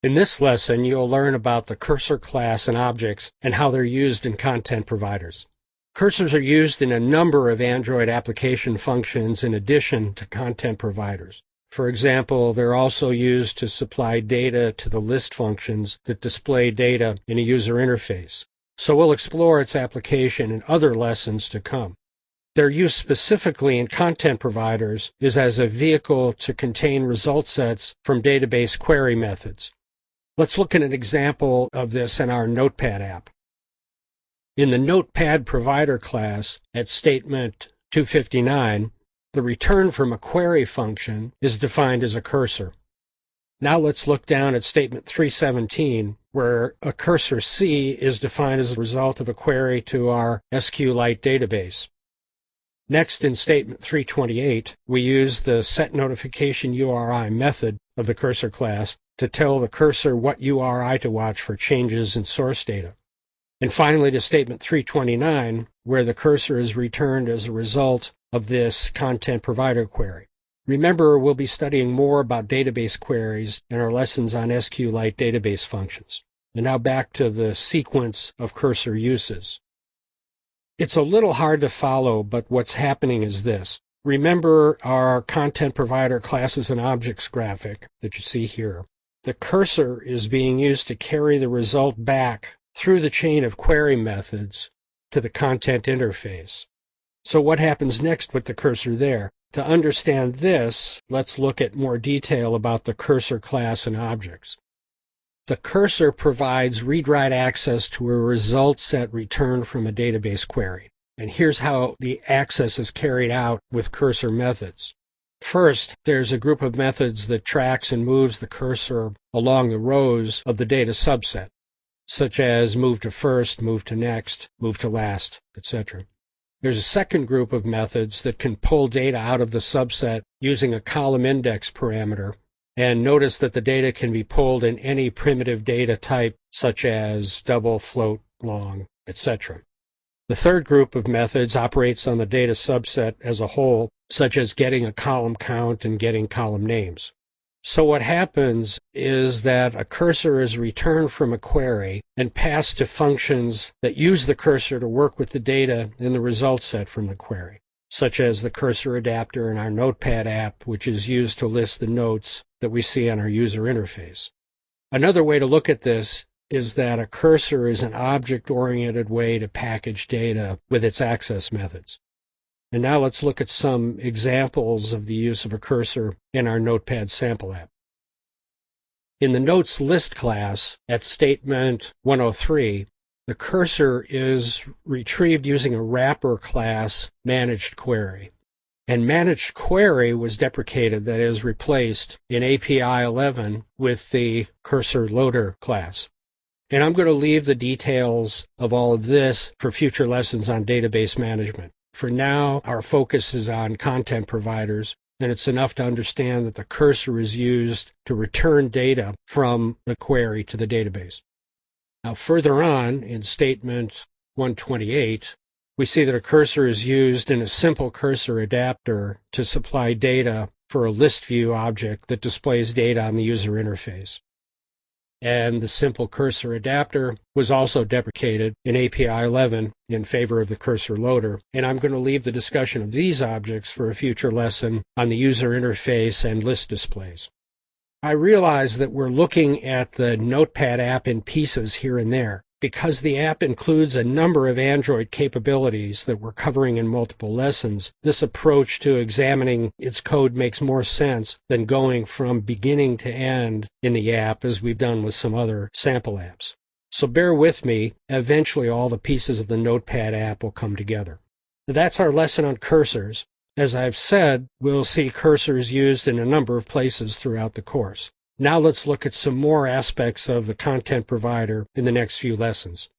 In this lesson, you'll learn about the cursor class and objects and how they're used in content providers. Cursors are used in a number of Android application functions in addition to content providers. For example, they're also used to supply data to the list functions that display data in a user interface. So we'll explore its application in other lessons to come. Their use specifically in content providers is as a vehicle to contain result sets from database query methods. Let's look at an example of this in our Notepad app. In the Notepad Provider class at statement 259, the return from a query function is defined as a cursor. Now let's look down at statement 317, where a cursor C is defined as a result of a query to our SQLite database. Next, in statement 328, we use the setNotificationURI method of the cursor class to tell the cursor what URI to watch for changes in source data. And finally, to statement 329, where the cursor is returned as a result of this content provider query. Remember, we'll be studying more about database queries in our lessons on SQLite database functions. And now back to the sequence of cursor uses. It's a little hard to follow, but what's happening is this. Remember our content provider classes and objects graphic that you see here. The cursor is being used to carry the result back through the chain of query methods to the content interface. So what happens next with the cursor there? To understand this, let's look at more detail about the cursor class and objects. The cursor provides read-write access to a result set returned from a database query. And here's how the access is carried out with cursor methods. First, there's a group of methods that tracks and moves the cursor along the rows of the data subset, such as move to first, move to next, move to last, etc. There's a second group of methods that can pull data out of the subset using a column index parameter. And notice that the data can be pulled in any primitive data type, such as double, float, long, etc. The third group of methods operates on the data subset as a whole, such as getting a column count and getting column names. So what happens is that a cursor is returned from a query and passed to functions that use the cursor to work with the data in the result set from the query, such as the cursor adapter in our Notepad app, which is used to list the notes that we see on our user interface. Another way to look at this is that a cursor is an object-oriented way to package data with its access methods. And now let's look at some examples of the use of a cursor in our Notepad sample app. In the Notes List class at statement 103, the cursor is retrieved using a wrapper class managed query. And managed query was deprecated, that is, replaced in API 11 with the cursor loader class. And I'm going to leave the details of all of this for future lessons on database management. For now, our focus is on content providers, and it's enough to understand that the cursor is used to return data from the query to the database. Now, further on in statement 128, we see that a cursor is used in a simple cursor adapter to supply data for a list view object that displays data on the user interface. And the simple cursor adapter was also deprecated in API 11 in favor of the cursor loader. And I'm going to leave the discussion of these objects for a future lesson on the user interface and list displays. I realize that we're looking at the Notepad app in pieces here and there, because the app includes a number of Android capabilities that we're covering in multiple lessons. This approach to examining its code makes more sense than going from beginning to end in the app as we've done with some other sample apps. So bear with me, eventually all the pieces of the Notepad app will come together. That's our lesson on cursors. As I've said, we'll see cursors used in a number of places throughout the course. Now let's look at some more aspects of the content provider in the next few lessons.